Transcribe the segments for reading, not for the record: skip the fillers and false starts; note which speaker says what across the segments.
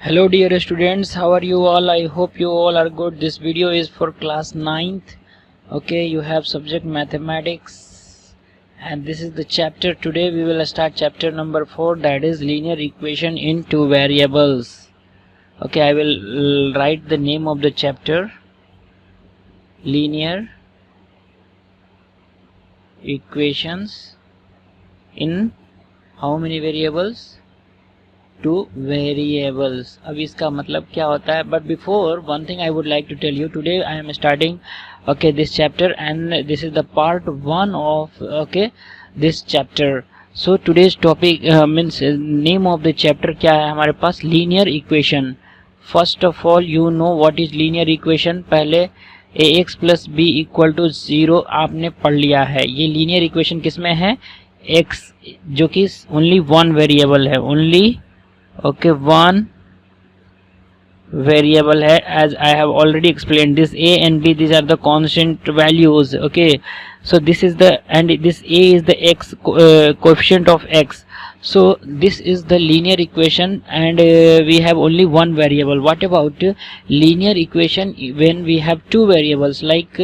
Speaker 1: Hello dear students, how are you all? I hope you all are good. This video is for class 9th. Okay, you have subject mathematics and this is the chapter. Today we will start chapter number 4, that is linear equation in two variables. Okay, I will write the name of the chapter, linear equations in how many variables? Two variables. अब इसका मतलब क्या होता है? But before one thing I would like to tell you, today I am starting okay this chapter and this is the part 1 of okay this chapter. So today's topic means name of the chapter क्या है हमारे पास? Linear equation. First of all you know what is linear equation. पहले ax plus B equal to 0 आपने पढ़ लिया है. ये लीनियर इक्वेशन किसमें है? x जो कि ओनली वन वेरिएबल है, only okay one variable hai, as I have already explained. This a and b, these are the constant values. Okay, so this is the, and this a is the x coefficient of x. So this is the linear equation and we have only one variable. What about linear equation when we have two variables like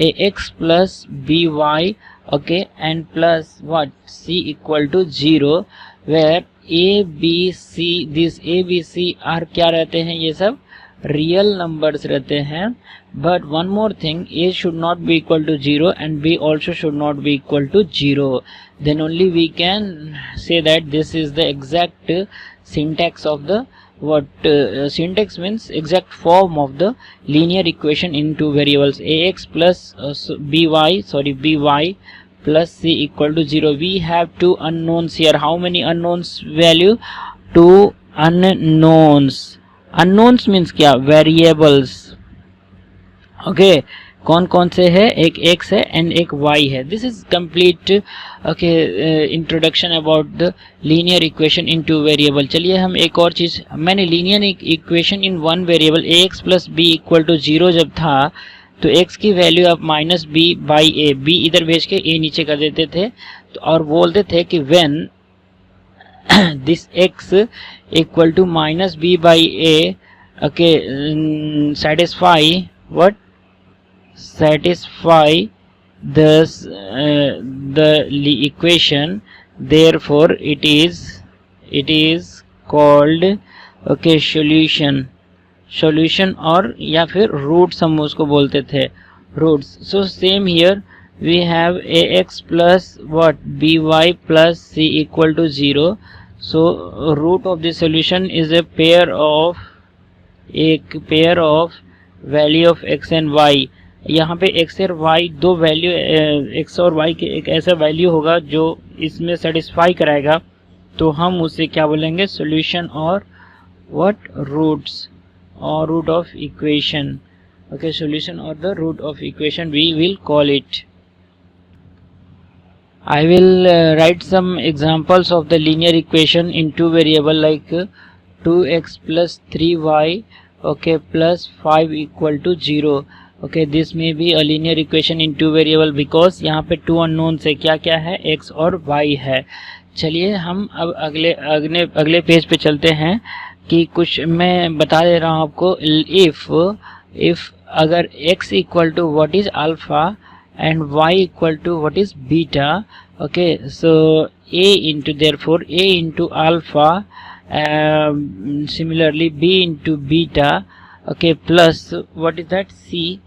Speaker 1: ax plus by, okay, and plus what, c equal to 0, where A B C, this A B C are क्या रहते हैं? ये सब real numbers रहते हैं. But one more thing, A should not be equal to 0 and B also should not be equal to 0. Then only we can say that this is the exact syntax of the what syntax means exact form of the linear equation in two variables. Ax plus by plus c equal to 0. We have two unknowns here. How many unknowns value? Two unknowns. Unknowns means क्या? Variables. Okay, कौन कौन से है? एक x है and एक y है. This is complete okay introduction about the linear equation in two variable. चलिए हम एक और चीज, मैंने linear equation in one variable ax plus b equal to 0 जब था तो x की वैल्यू आप minus B by A, B इधर भेज के a नीचे कर देते थे तो, और बोलते थे कि when this x equal to minus B by A, okay, satisfy what, satisfy the equation, therefore it is called okay solution और या फिर रूट्स हम उसको बोलते थे, roots. So same here we have ax plus what by plus c equal to 0. So root of the solution is a pair of value of x and y. यहाँ पे x और y दो value, x और y के एक ऐसा value होगा जो इसमें सेटिस्फाई कराएगा, तो हम उसे क्या बोलेंगे? सॉल्यूशन और what, roots or root of equation. Okay, solution or the root of equation we will call it. I will write some examples of the linear equation in two variable like 2x plus 3y, okay, plus 5 equal to 0. Okay, this may be a linear equation in two variable because यहाँ पे two unknowns है. क्या क्या है? x और y है. चलिए हम अब अगले पेज पे चलते हैं कि कुछ मैं बता दे रहा हूँ आपको. इफ अगर x equal to what is alpha and y equal to what is beta, okay, so a into therefore a into alpha, similarly b into beta, okay, plus what is that c.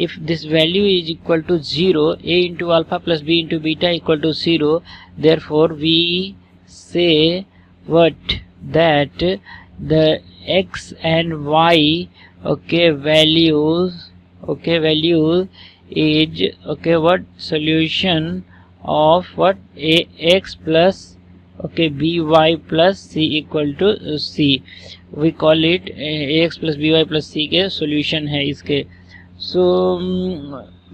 Speaker 1: if this value is equal to 0, a into alpha plus b into beta equal to 0, therefore we say what, that the x and y, okay, value is okay what, solution of what, ax plus okay by plus c equal to c. we call it ax plus by plus c के solution है इसके. so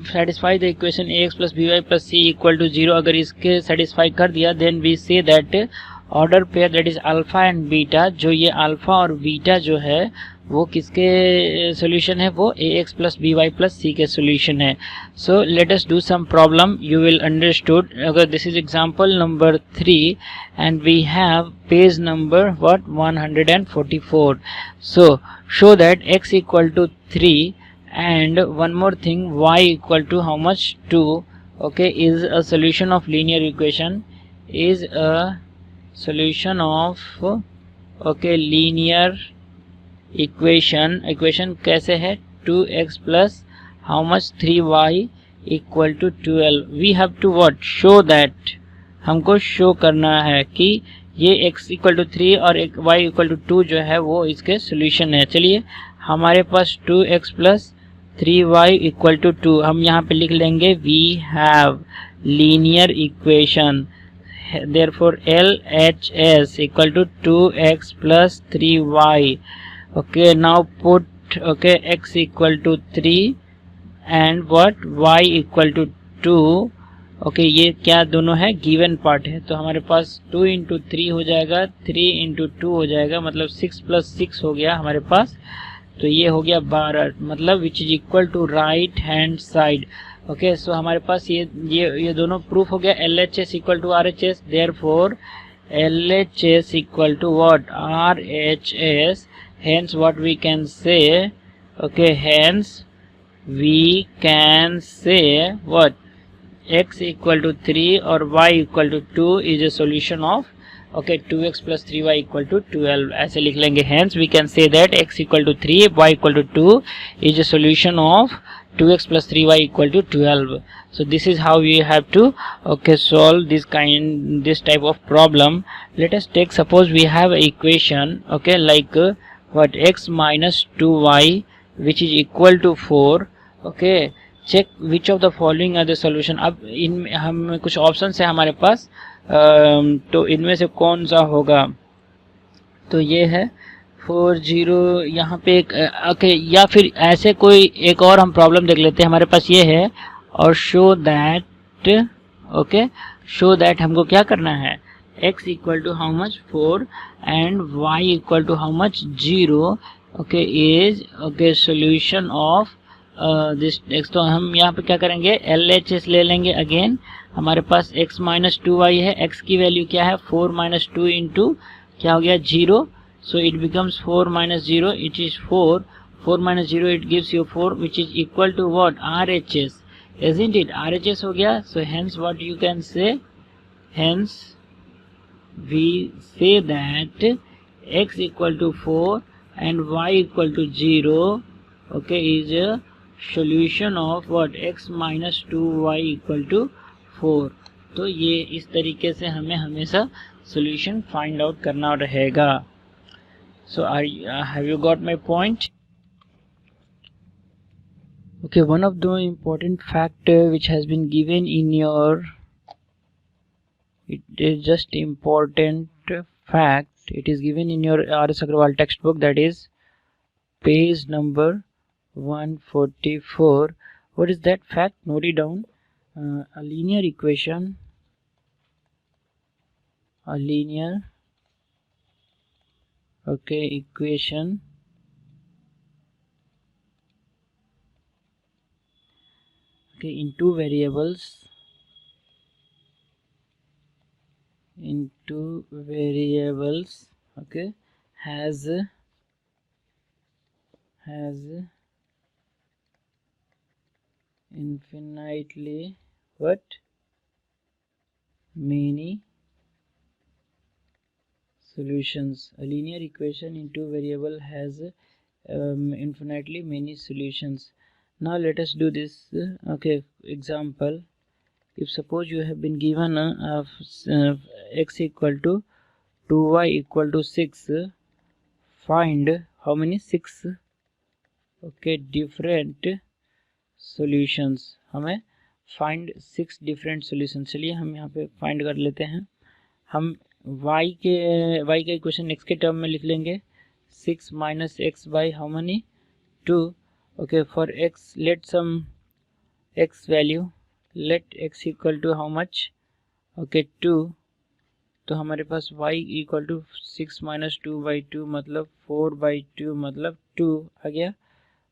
Speaker 1: satisfy the equation ax plus by plus c equal to 0. अगर इसके satisfy कर दिया then we say that order pair that is alpha and beta, जो ये alpha और बीटा जो है वो किसके सॉल्यूशन है, वो ax plus B Y plus C के सॉल्यूशन है. So let us do some problem, you will understood. अगर this is example number 3 and we have page number what 144. So show that x equal to 3 and one more thing, y equal to how much, 2, okay, is a solution of linear equation, is a solution of okay linear equation कैसे है, 2x plus how much 3y equal to 12. we have to what, show that, हमको show करना है कि ये x equal to 3 और y equal to 2 जो है वो इसके सोल्यूशन है. चलिए हमारे पास 2x plus 3y equal to 2, हम यहाँ पे लिख लेंगे we have linear equation, therefore LHS equal to 2x plus 3y. okay, now put okay x equal to 3 and what y equal to 2. Okay ये क्या दोनों है, गिवन पार्ट है, तो हमारे पास 2 इंटू 3 हो जाएगा, 3 इंटू 2 हो जाएगा, मतलब 6 प्लस 6 हो गया हमारे पास. तो ये हो गया 12, मतलब which is equal to right hand side. Okay so हमारे पास ये दोनों प्रूफ हो गया. L H S equal to R H S, therefore L H S equal to what, R H S. Hence what we can say, okay hence we can say what, x equal to 3 और y equal to 2 is a solution of okay 2x plus 3y equal to 12. ऐसे लिख लेंगे. hence we can say that x equal to 3, y equal to 2 is a solution of 2x plus 3y equal to 12. so this is how we have to okay solve this type of problem. let us take, suppose we have an equation okay like what, x minus 2y which is equal to 4. okay, check which of the following are the solution. अब इन हम कुछ option है हमारे पास, तो इनमें से कौन सा होगा, तो ये है 40 यहाँ पे एक ओके, या फिर ऐसे कोई एक और हम प्रॉब्लम देख लेते हैं. हमारे पास ये है और show that okay, show that हमको क्या करना है, x equal to how much 4 and y equal to how much 0 okay is okay solution of this x. तो हम यहाँ पे क्या करेंगे, एल एच एस ले लेंगे. अगेन हमारे पास x माइनस 2y है, x की वैल्यू क्या है 4 माइनस 2 इंटू क्या हो गया 0, so it becomes 4 minus 0 it is 4, 4 minus 0 it gives you 4 which is equal to what, R H S, isn't it, R H S हो गया. So hence what you can say, hence we say that x equal to 4 and y equal to 0 okay is solution of what, x minus 2y equal to 4. तो ये इस तरीके से हमें हमेशा solution find out करना रहेगा. so have you got my point? okay, one of the important factor which has been given in your, it is just important fact, it is given in your R.S. Agrawal textbook, that is page number 144. what is that fact, note it down. A linear equation, a linear okay equation okay in two variables okay has infinitely what, many solutions. A linear equation in two variable has infinitely many solutions. now let us do this okay example. if suppose you have been given x equal to 2y equal to 6, find how many 6 okay different solutions. हमें find 6 different solutions. चलिए हम यहाँ पे find कर लेते हैं. हम y का इक्वेशन x के टर्म में लिख लेंगे. 6 minus x by how many 2. okay, for x let some x value, let x equal to how much okay 2 तो हमारे पास y इक्वल टू 6 माइनस 2/2 मतलब 4/2 मतलब 2 आ गया।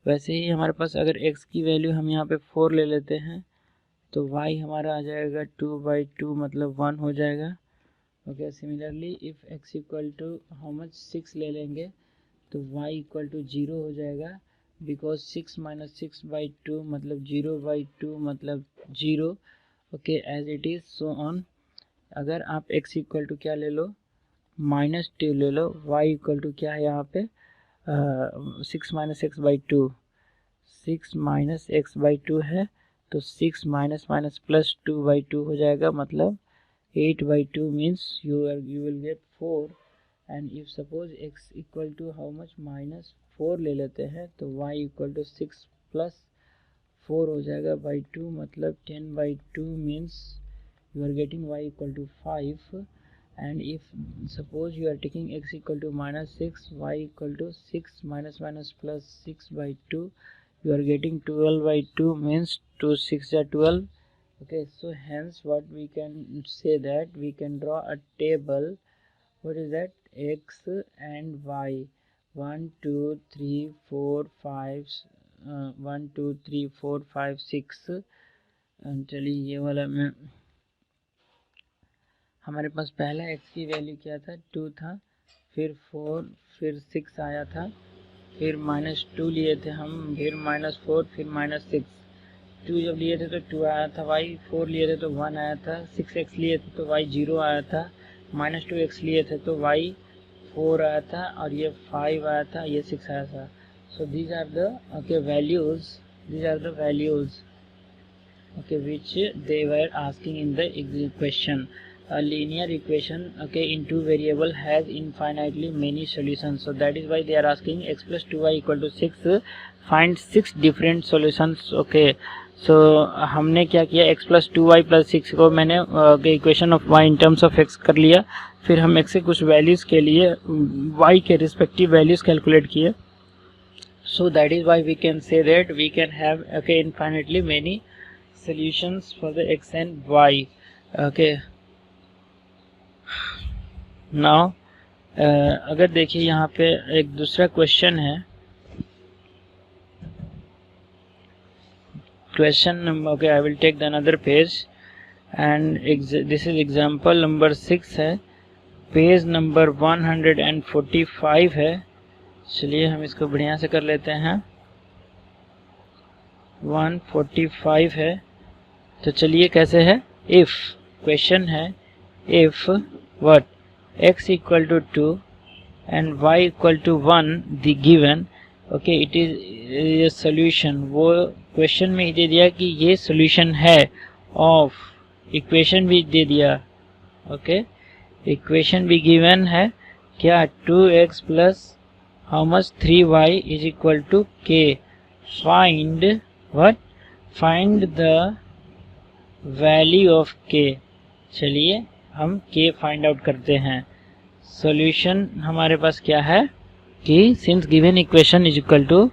Speaker 1: वैसे ही हमारे पास अगर x की वैल्यू हम यहाँ पे 4 ले लेते हैं तो y हमारा आ जाएगा 2/2 मतलब 1 हो जाएगा। Okay, similarly if x equal to how much 6 ले लेंगे तो y इक्वल टू 0 हो जाएगा, बिकॉज 6 माइनस 6/2 मतलब 0/2 मतलब 0। Okay, as it is so on. अगर आप x इक्वल टू क्या ले लो, -2 ले लो, y इक्वल टू क्या है यहाँ पे 6 माइनस x/2, 6 माइनस x/2 है तो 6 माइनस माइनस प्लस 2/2 हो जाएगा, मतलब 8/2 means you will get 4। and if suppose x equal to how much -4 ले लेते हैं तो y equal to 6 plus 4 हो जाएगा by 2 मतलब 10/2 means you are getting y equal to 5। and if suppose you are taking x equal to -6, y equal to 6 minus minus plus 6/2, you are getting 12/2 means 2 6 are 12। Okay, so hence what we can say that we can draw a table. What is that? X and y, 1 2 3 4 5 1 2 3 4 5 6। चलिए ये वाला में हमारे पास पहला x की value क्या था, 2 था, फिर 4, फिर 6 आया था, फिर -2 लिए थे हम, फिर -4, फिर -6। 2 जब लिए थे तो 2 आया था y, 4 लिए थे तो 1 आया था, 6x लिए थे तो y 0 आया था, -2x लिए थे तो y 4 आया था, और ये 5 आया था, ये 6 आया था। So these are the values, these are the values which they were asking in the question। A linear equation in two variable has infinitely many solutions, so that is why they are asking x plus 2y equal to 6, find 6 different solutions। सो हमने क्या किया, x plus 2y plus 6 को मैंने equation of y in terms of x कर लिया, फिर हम x के कुछ वैल्यूज़ के लिए y के रिस्पेक्टिव वैल्यूज़ कैलकुलेट किए। So that is why we can say that we can have infinitely many solutions for the x and y। Now अगर देखिए यहाँ पे एक दूसरा क्वेश्चन है, question number I will take the another page and this is example number 6 है, page number 145 है। चलिए हम इसको बढ़िया से कर लेते हैं, 145 है। तो चलिए कैसे है, इफ क्वेश्चन है, if what x equal to 2 and y equal to 1 the given, it is ये सोल्यूशन। वो क्वेश्चन में ही दे दिया कि ये सोल्यूशन है ऑफ, इक्वेशन भी दे दिया। इक्वेशन भी गिवन है क्या, 2x plus how much 3y is equal to k। Find what, find the value of k। चलिए हम k फाइंड आउट करते हैं। सॉल्यूशन हमारे पास क्या है कि since given equation is equal to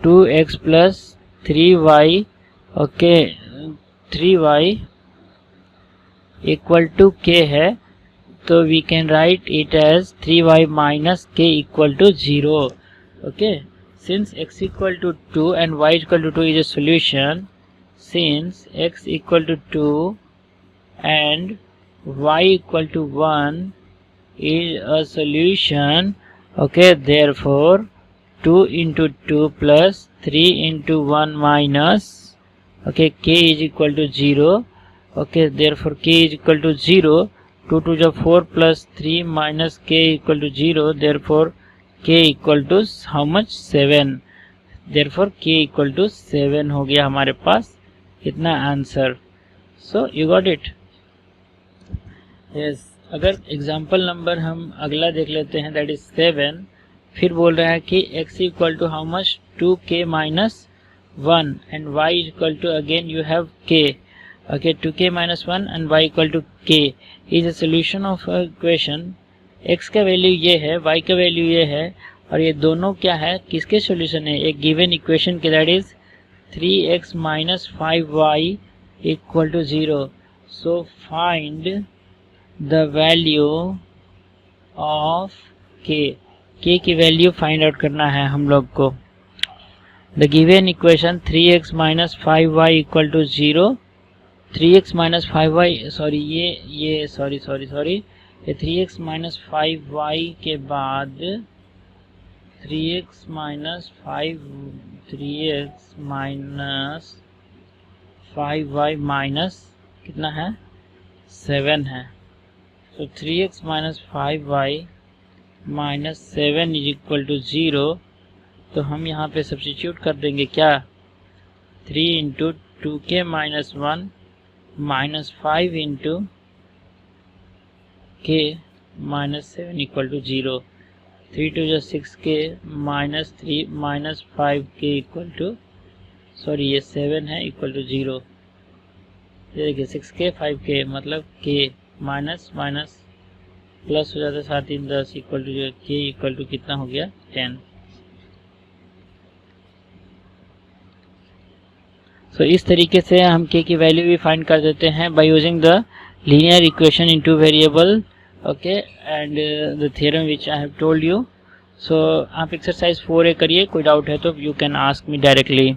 Speaker 1: 2x plus 3y 3y equal to k है, तो we can write it as 3y minus k equal to 0। Since x equal to 2 and y equal to 2 is a solution, since x equal to 2 and y equal to 1 is a solution, therefore 2 into 2 plus 3 into 1 minus k is equal to 0। therefore k is equal to 0, 2 to the 4 plus 3 minus k equal to 0, therefore k equal to how much, 7। therefore k equal to 7 हो गया हमारे पास कितना answer. So you got it, yes. अगर example number हम अगला देख लेते हैं, दैट इज 7। फिर बोल रहा है कि x equal to how much 2k minus 1 and y equal to again you have k, 2k minus 1 and y equal to k is a solution of equation. x का वैल्यू ये है, y का वैल्यू ये है, और ये दोनों क्या है, किसके सोल्यूशन है, एक गिवन इक्वेशन के, that is 3x minus 5y equal to 0। So find the value of K की वैल्यू फाइंड आउट करना है हम लोग को। The given equation 3x minus 5y equal to 0, 3x minus 5y sorry ये सॉरी 3x माइनस 5y के बाद 3x minus 5y minus कितना है 7 है। तो 3x minus 5y minus 7 is equal to 0। तो हम यहाँ पे सब्स्टिट्यूट कर देंगे क्या, 3 into 2k minus 1 minus 5 into k minus 7 equal to 0। 3 two जो 6k minus 3 minus 5k equal to sorry ये 7 है इक्वल टू 0। ये देखिए 6k 5k मतलब k माइनस माइनस प्लस हो जाता है 7 3 10 equal to k equal to कितना हो गया 10। सो इस तरीके से हम k की वैल्यू भी फाइंड कर देते हैं by using the linear equation in two variable okay and the theorem which I have told you. सो आप एक्सरसाइज 4A करिए, कोई डाउट है तो you can ask me directly.